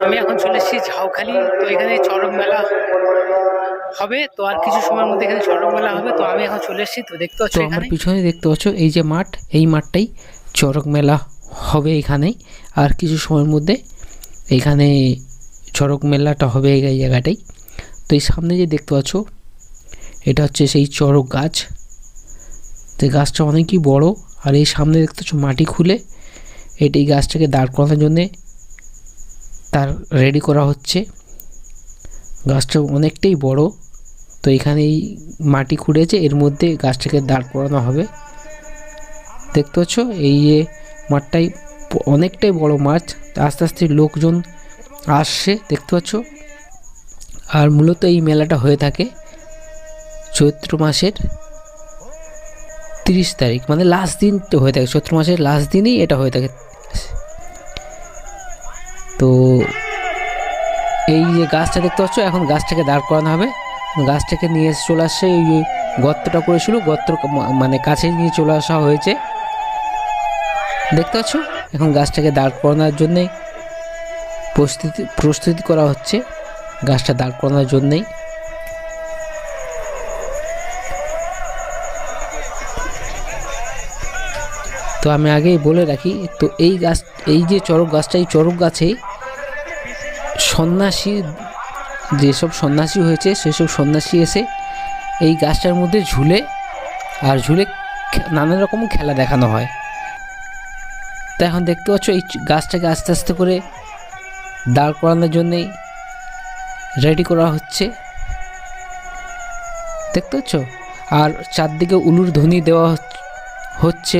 আমি এখন চলে এসেছি ঝাউখালি। তো এখানে চড়ক মেলা হবে, তো আর কিছু সময়ের মধ্যে এখানে চড়ক মেলা হবে। তো আমি এখন চলে এসেছি, তো দেখতে পাচ্ছ তো আমার পিছনে দেখতে পাচ্ছ এই যে মাঠ, এই মাঠটাই চড়ক মেলা হবে এখানেই। আর কিছু সময়ের মধ্যে এখানে চড়ক মেলাটা হবে এই জায়গাটাই। তো এই সামনে যে দেখতে পাচ্ছ এটা হচ্ছে সেই চড়ক গাছ। তো গাছটা অনেকই বড়। আর এই সামনে দেখতে পাচ্ছ মাটি খুলে এই গাছটাকে দাঁড় করানোর জন্যে তার রেডি করা হচ্ছে। গাছটা অনেকটাই বড়। তো এখানে এই মাটি খুঁড়েছে, এর মধ্যে গাছটাকে দাঁড় করানো হবে। দেখতে পাচ্ছ এই যে মাঠটাই অনেকটাই বড় মাঠ। আস্তে আস্তে লোকজন আসছে, দেখতে পাচ্ছ। আর মূলত এই মেলাটা হয়ে থাকে চৈত্র মাসের 30 তারিখ, মানে লাস্ট দিন হয়ে থাকে। চৈত্র মাসের লাস্ট দিনই এটা হয়ে থাকে। তো এই যে গাছটা দেখতে পাচ্ছ, এখন গাছটাকে দাঁড় করানো হবে। গাছটাকে নিয়ে চলে আসছে, এই গর্তটা করেছিল, গর্তর মানে কাছে নিয়ে চলে আসা হয়েছে। দেখতে পাচ্ছ এখন গাছটাকে দাঁড় করানোর জন্যে প্রস্তুতি করা হচ্ছে। গাছটা দাঁড় করানোর জন্যেই তো আমি আগেই বলে রাখি, তো এই গাছ, এই যে চড়ক গাছটা, এই চড়ক গাছেই সন্ন্যাসী, যেসব সন্ন্যাসী হয়েছে সেসব সন্ন্যাসী এসে এই গাছটার মধ্যে ঝুলে নানা রকম খেলা দেখানো হয়। তো এখন দেখতে পাচ্ছ এই গাছটাকে আস্তে আস্তে করে দাঁড় করানোর জন্যেই রেডি করা হচ্ছে, দেখতে পাচ্ছ। আর চারদিকে উলুর ধ্বনি দেওয়া হচ্ছে।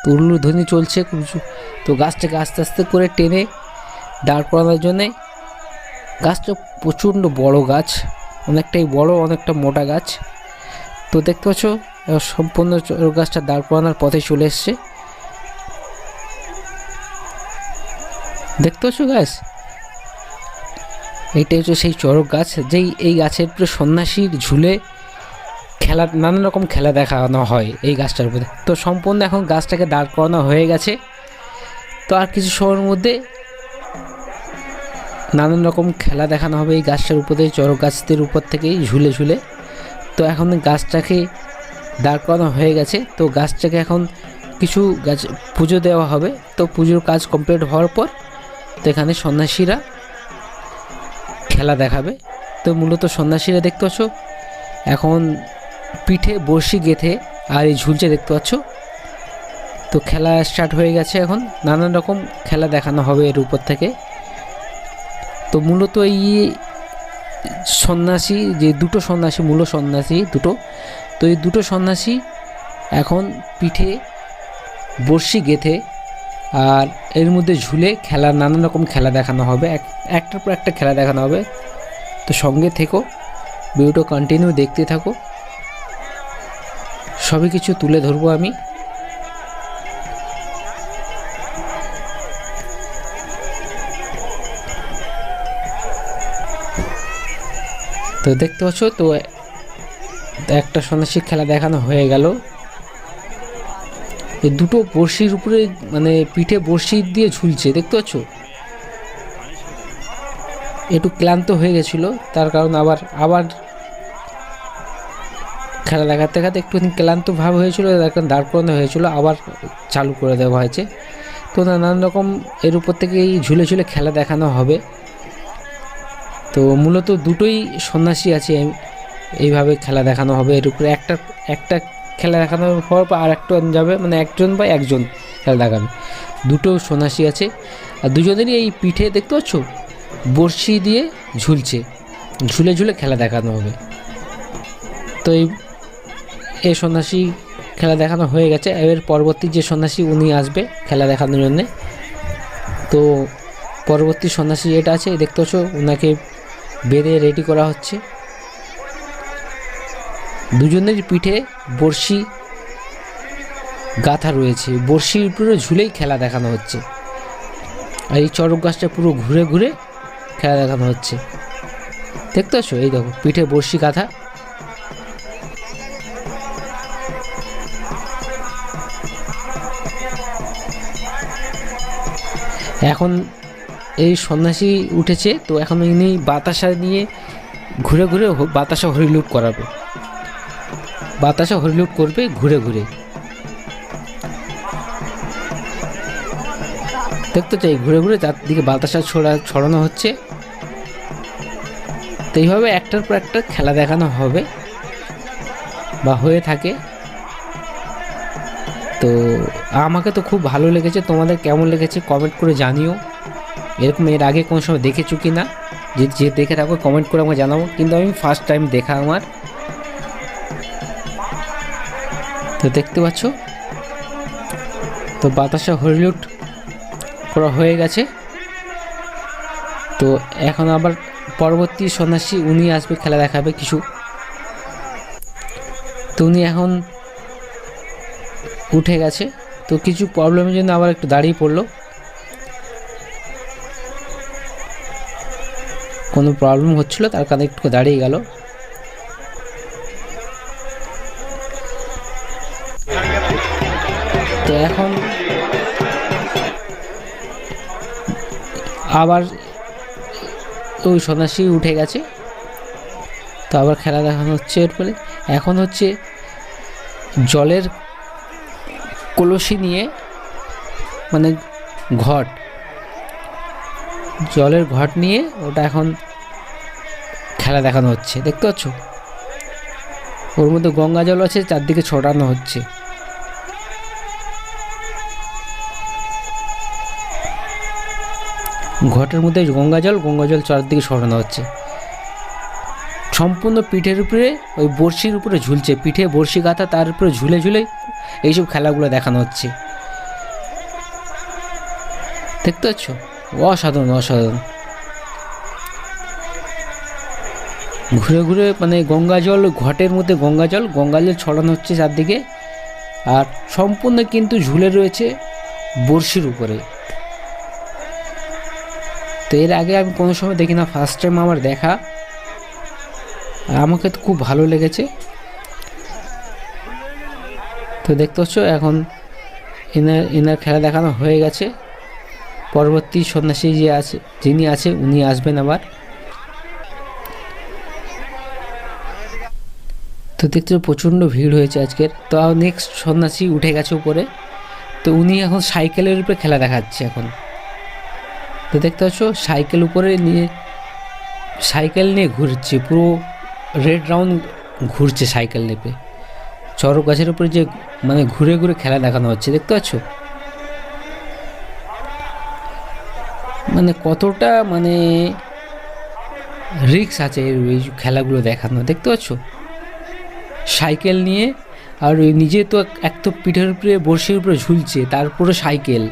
তো উলুর ধ্বনি চলছে। তো গাছটাকে আস্তে আস্তে করে টেনে দাঁড় করানোর জন্যে, গাছটা প্রচণ্ড বড় গাছ, অনেকটাই বড়, অনেকটা মোটা গাছ। তো দেখতে পাচ্ছ সম্পূর্ণ গাছটা দাঁড় করানোর পথে চলে এসছে, দেখতে পাচ্ছ গাছ। এইটাই হচ্ছে সেই চড়ক গাছ, যেই এই গাছের উপরে সন্ন্যাসীর ঝুলে খেলা, নানান রকম খেলা দেখানো হয় এই গাছটার উপরে। তো সম্পূর্ণ এখন গাছটাকে দাঁড় করানো হয়ে গেছে। তো আর কিছু সময়ের মধ্যে নানান রকম খেলা দেখানো হবে এই গাছটার উপরে, চড়ক গাছদের উপর থেকেই ঝুলে ঝুলে। তো এখন গাছটাকে দাঁড় করানো হয়ে গেছে। তো গাছটাকে এখন কিছু গাছ পুজো দেওয়া হবে। তো পুজোর কাজ কমপ্লিট হওয়ার পর তো এখানে সন্ন্যাসীরা খেলা দেখাবে। তো মূলত সন্ন্যাসীরা দেখতে পাচ্ছ এখন পিঠে বড়শি গেঁথে আর এই ঝুলছে, দেখতে পাচ্ছ। তো খেলা স্টার্ট হয়ে গেছে, এখন নানান রকম খেলা দেখানো হবে এর উপর থেকে। তো মূলত এই সন্ন্যাসী, যে দুটো সন্ন্যাসী, মূল সন্ন্যাসী দুটো, তো এই দুটো সন্ন্যাসী এখন পিঠে বড়শি গেঁথে আর এর মধ্যে ঝুলে খেলা, নানান রকম খেলা দেখানো হবে, একটার পর একটা খেলা দেখানো হবে। তো সঙ্গে থেকো, ভিডিওটা কন্টিনিউ দেখতে থাকো, সবই কিছু তুলে ধরবো আমি। তো দেখতে পাচ্ছ, তো একটা সন্ন্যাসী খেলা দেখানো হয়ে গেল। এই দুটো বড়শির উপরে, মানে পিঠে বড়শি দিয়ে ঝুলছে, দেখতে পাচ্ছ। একটু ক্লান্ত হয়ে গেছিলো, তার কারণ আবার খেলা দেখাতে দেখাতে একটু ক্লান্ত ভাব হয়েছিল, এখন দাঁড় করানো হয়েছিল, আবার চালু করে দেওয়া হয়েছে। তো নানান রকম এর উপর থেকেই ঝুলে ঝুলে খেলা দেখানো হবে। তো মূলত দুটোই সন্ন্যাসী আছে, এইভাবে খেলা দেখানো হবে। এর উপরে একটা খেলা দেখানোর পর আর একটা যাবে, মানে একজন বা একজন খেলা দেখাবে। দুটো সন্ন্যাসী আছে, আর দুজনেরই এই পিঠে দেখতে পাচ্ছ বড়শি দিয়ে ঝুলছে, ঝুলে ঝুলে খেলা দেখানো হবে। তো এই সন্ন্যাসী খেলা দেখানো হয়ে গেছে। এর পরবর্তী যে সন্ন্যাসী উনি আসবে খেলা দেখানোর জন্যে। তো পরবর্তী সন্ন্যাসী এটা আছে, দেখতে পাচ্ছ, ওনাকে বেঁধে রেডি করা হচ্ছে। দুজনের পিঠে বড়শি গাঁথা রয়েছে, বড়শির উপরে ঝুলেই খেলা দেখানো হচ্ছে। আর এই চড়ক গাছটা পুরো ঘুরে ঘুরে খেলা দেখানো হচ্ছে, দেখতে পাচ্ছ। এই দেখো পিঠে বড়শি গাঁথা। এখন এই সন্ন্যাসী উঠেছে, তো এখন ইনি বাতাসা নিয়ে ঘুরে ঘুরে বাতাসা হরিলুট করাবে, বাতাসা হরিলুট করবে ঘুরে ঘুরে। দেখতে চাই ঘুরে ঘুরে চারদিকে বাতাসা ছড়ানো হচ্ছে। তো এইভাবে একটার পর একটা খেলা দেখানো হবে বা হয়ে থাকে। তো আমাকে তো খুব ভালো লেগেছে, তোমাদের কেমন লেগেছে কমেন্ট করে জানিও। এরকম এর আগে কোনো সময় দেখেছো কি না, যে দেখে থাকো কমেন্ট করে আমাকে জানাবো। কিন্তু আমি ফার্স্ট টাইম দেখা আমার। তো দেখতে পাচ্ছ, তো বাতাসা হরিলুট করা হয়ে গেছে। তো এখন আবার পরবর্তী সন্ন্যাসী উনি আসবে, খেলা দেখাবে কিছু। তো উনি এখন উঠে গেছে, তো কিছু প্রবলেমের জন্য আবার একটু দাঁড়িয়ে পড়লো। কোনো প্রবলেম হচ্ছিল তার কারণে একটু দাঁড়িয়ে গেল। তো এখন আবার ওই সন্ন্যাসী উঠে গেছে, তো আবার খেলা দেখানো হচ্ছে। এর ফলে এখন হচ্ছে জলের কলসি নিয়ে, মানে ঘট, জলের ঘট নিয়ে ওটা এখন খেলা দেখানো হচ্ছে। দেখতে পাচ্ছ, ওর মধ্যে গঙ্গা জল আছে, চারদিকে ছড়ানো হচ্ছে। ঘটের মধ্যে গঙ্গা জল চারদিকে ছড়ানো হচ্ছে। সম্পূর্ণ পিঠের উপরে, ওই বড়শির উপরে ঝুলছে, পিঠে বড়শি গাঁথা, তার উপরে ঝুলে ঝুলে এইসব খেলাগুলো দেখানো হচ্ছে। দেখতে পাচ্ছ, অসাধারণ অসাধারণ। ঘুরে ঘুরে মানে গঙ্গা জল, ঘটের মধ্যে গঙ্গা জল ছড়ানো হচ্ছে চারদিকে, আর সম্পূর্ণ কিন্তু ঝুলে রয়েছে বড়শির উপরে। তো এর আগে আমি কোনো সময় দেখি না, ফার্স্ট টাইম আমার দেখা। আমাকে তো খুব ভালো লেগেছে। তো দেখতে পাচ্ছ, এখন এনার খেলা দেখানো হয়ে গেছে। পরবর্তী সন্ন্যাসী যিনি আছে উনি আসবেন আবার। তো দেখতে প্রচণ্ড ভিড় হয়েছে আজকের। তো নেক্সট সন্ন্যাসী উঠে গেছে উপরে, তো উনি এখন সাইকেলের উপরে খেলা দেখাচ্ছে এখন। তো দেখতে পাচ্ছ, সাইকেল নিয়ে ঘুরছে, পুরো রেড রাউন্ড ঘুরছে সাইকেল নেপে। চড়ক গাছের উপরে যে মানে ঘুরে ঘুরে খেলা দেখানো হচ্ছে, দেখতে পাচ্ছ মানে কতটা মানে রিস্ক আছে এই খেলাগুলো দেখানো। দেখতে পাচ্ছ, সাইকেল নিয়ে, আর ওই নিজে তো এক তো পিঠের উপরে বড়শির উপরে ঝুলছে, তারপরে সাইকেল,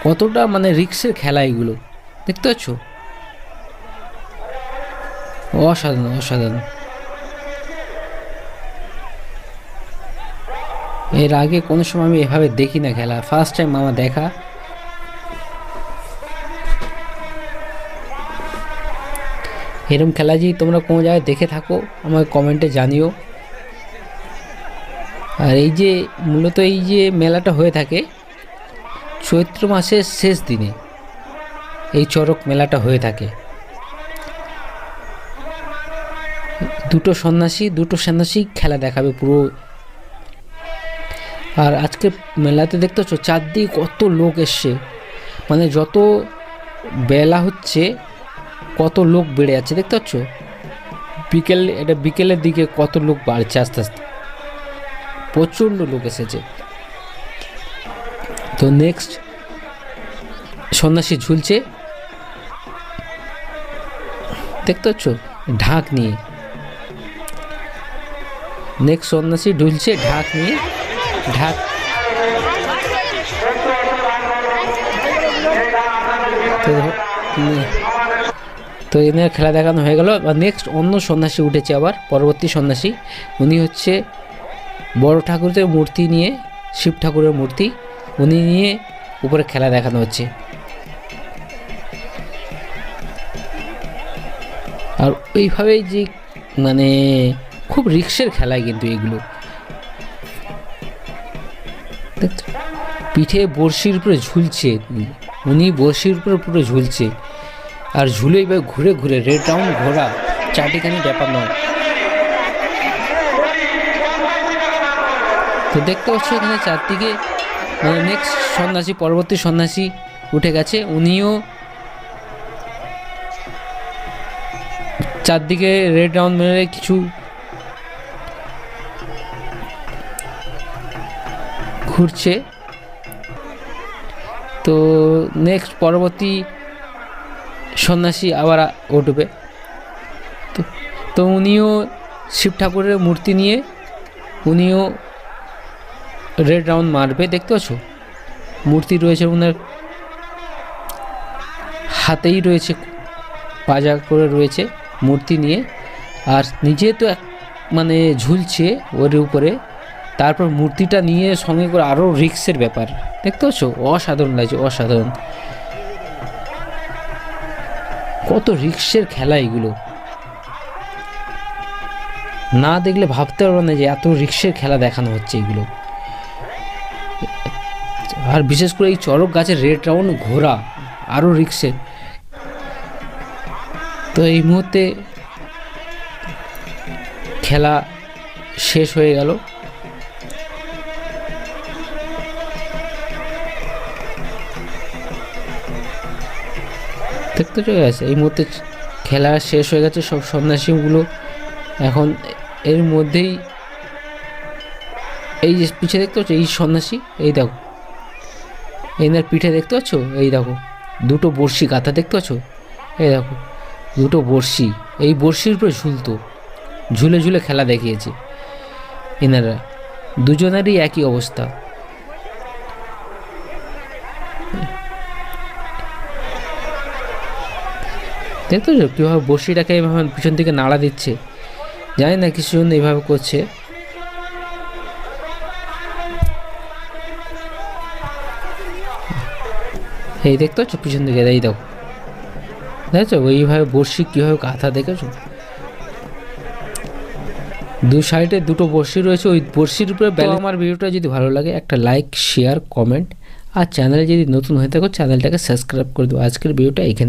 কতটা মানে রিস্কের খেলা এগুলো। দেখতে পাচ্ছ, অসাধারণ অসাধারণ। এর আগে কোনো সময় আমি এভাবে দেখি না খেলা, ফার্স্ট টাইম আমার দেখা। এরকম খেলা যদি তোমরা কোনো জায়গায় দেখে থাকো আমাকে কমেন্টে জানিও। আর এই যে মূলত এই যে মেলাটা হয়ে থাকে চৈত্র মাসের শেষ দিনে, এই চড়ক মেলাটা হয়ে থাকে। দুটো সন্ন্যাসী খেলা দেখাবে পুরো। আর আজকে মেলাতে দেখতে পাচ্ছ চারদিকে কত লোক এসছে, মানে যত বেলা হচ্ছে কত লোক বেড়ে যাচ্ছে। দেখতে পাচ্ছ, বিকেলের দিকে কত লোক বাড়ছে আস্তে আস্তে, প্রচণ্ড লোক এসেছে। তো নেক্সট সন্ন্যাসী ঝুলছে, দেখতে পাচ্ছ ঢাক নিয়ে। নেক্সট সন্ন্যাসী ঝুলছে ঢাক নিয়ে, ঢাক। তো এনার খেলা দেখানো হয়ে গেল। আর নেক্সট অন্য সন্ন্যাসী উঠেছে আবার, পরবর্তী সন্ন্যাসী। উনি হচ্ছে বড় ঠাকুরের মূর্তি নিয়ে, শিব ঠাকুরের মূর্তি উনি নিয়ে উপরে খেলা দেখানো হচ্ছে। আর এইভাবেই যে মানে খুব রিস্কের খেলায় কিন্তু এগুলো। পিঠে বড়শির উপরে ঝুলছে, উনি বড়শির উপরে পুরো ঝুলছে, আর ঝুলে এবার ঘুরে ঘুরে রেড রাউন্ড ঘোরা চারটিখানি ব্যাপার নয়। তো দেখতে পাচ্ছ এখানে চারদিকে মানে নেক্সট সন্ন্যাসী, পরবর্তী সন্ন্যাসী উঠে গেছে। উনিও চারদিকে রেড রাউন্ড মেরে কিছু ঘুরছে। তো নেক্সট পরবর্তী সন্ন্যাসী আবার উঠবে। তো উনিও শিব ঠাকুরের মূর্তি নিয়ে উনিও রেড রাউন্ড মারবে। দেখতে পাচ্ছ মূর্তি রয়েছে ওনার হাতেই রয়েছে, পাজা করে রয়েছে মূর্তি নিয়ে, আর নিজে তো মানে ঝুলছে ওর উপরে, তারপর মূর্তিটা নিয়ে সঙ্গে করে আরও রিক্সের ব্যাপার। দেখতে পাচ্ছ অসাধারণ লাগছে, অসাধারণ। কত রিক্সের খেলা এগুলো, না দেখলে ভাবতে পারবো না যে এত রিক্সের খেলা দেখানো হচ্ছে এগুলো। আর বিশেষ করে এই চড়ক গাছের রেড রাউন্ড ঘোরা আরও রিক্সের। তো এই মুহূর্তে খেলা শেষ হয়ে গেল। দেখতে চলে গেছে এই মুহূর্তে খেলা শেষ হয়ে গেছে। সব সন্ন্যাসীগুলো এখন এর মধ্যেই, এই যে পিঠে দেখতে পাচ্ছ এই সন্ন্যাসী, এই দেখো এনার পিঠে দেখতে পাচ্ছ, এই দেখো দুটো বড়শি গাঁথা দেখতে পাচ্ছ, এই দেখো দুটো বড়শি, এই বড়শির উপরে ঝুলতো, ঝুলে ঝুলে খেলা দেখিয়েছে এনারা। দুজনেরই একই অবস্থা। দেখতে পাচ্ছ কীভাবে বড়শিটাকে এভাবে পিছন থেকে নাড়া দিচ্ছে, জানি না কিছু জন্য এইভাবে করছে। এই দেখতে পাচ্ছ পিছন দিকে, এই দেখো দেখছো ওইভাবে বড়শি কীভাবে কাঁথা দেখেছো, দু সাইডে দুটো বড়শি রয়েছে, ওই বড়শির উপরে। আমার ভিডিওটা যদি ভালো লাগে একটা লাইক, শেয়ার, কমেন্ট, আর চ্যানেলে যদি নতুন হয়ে থাকো চ্যানেলটাকে সাবস্ক্রাইব করে দেবো। আজকের ভিডিওটা এখানে।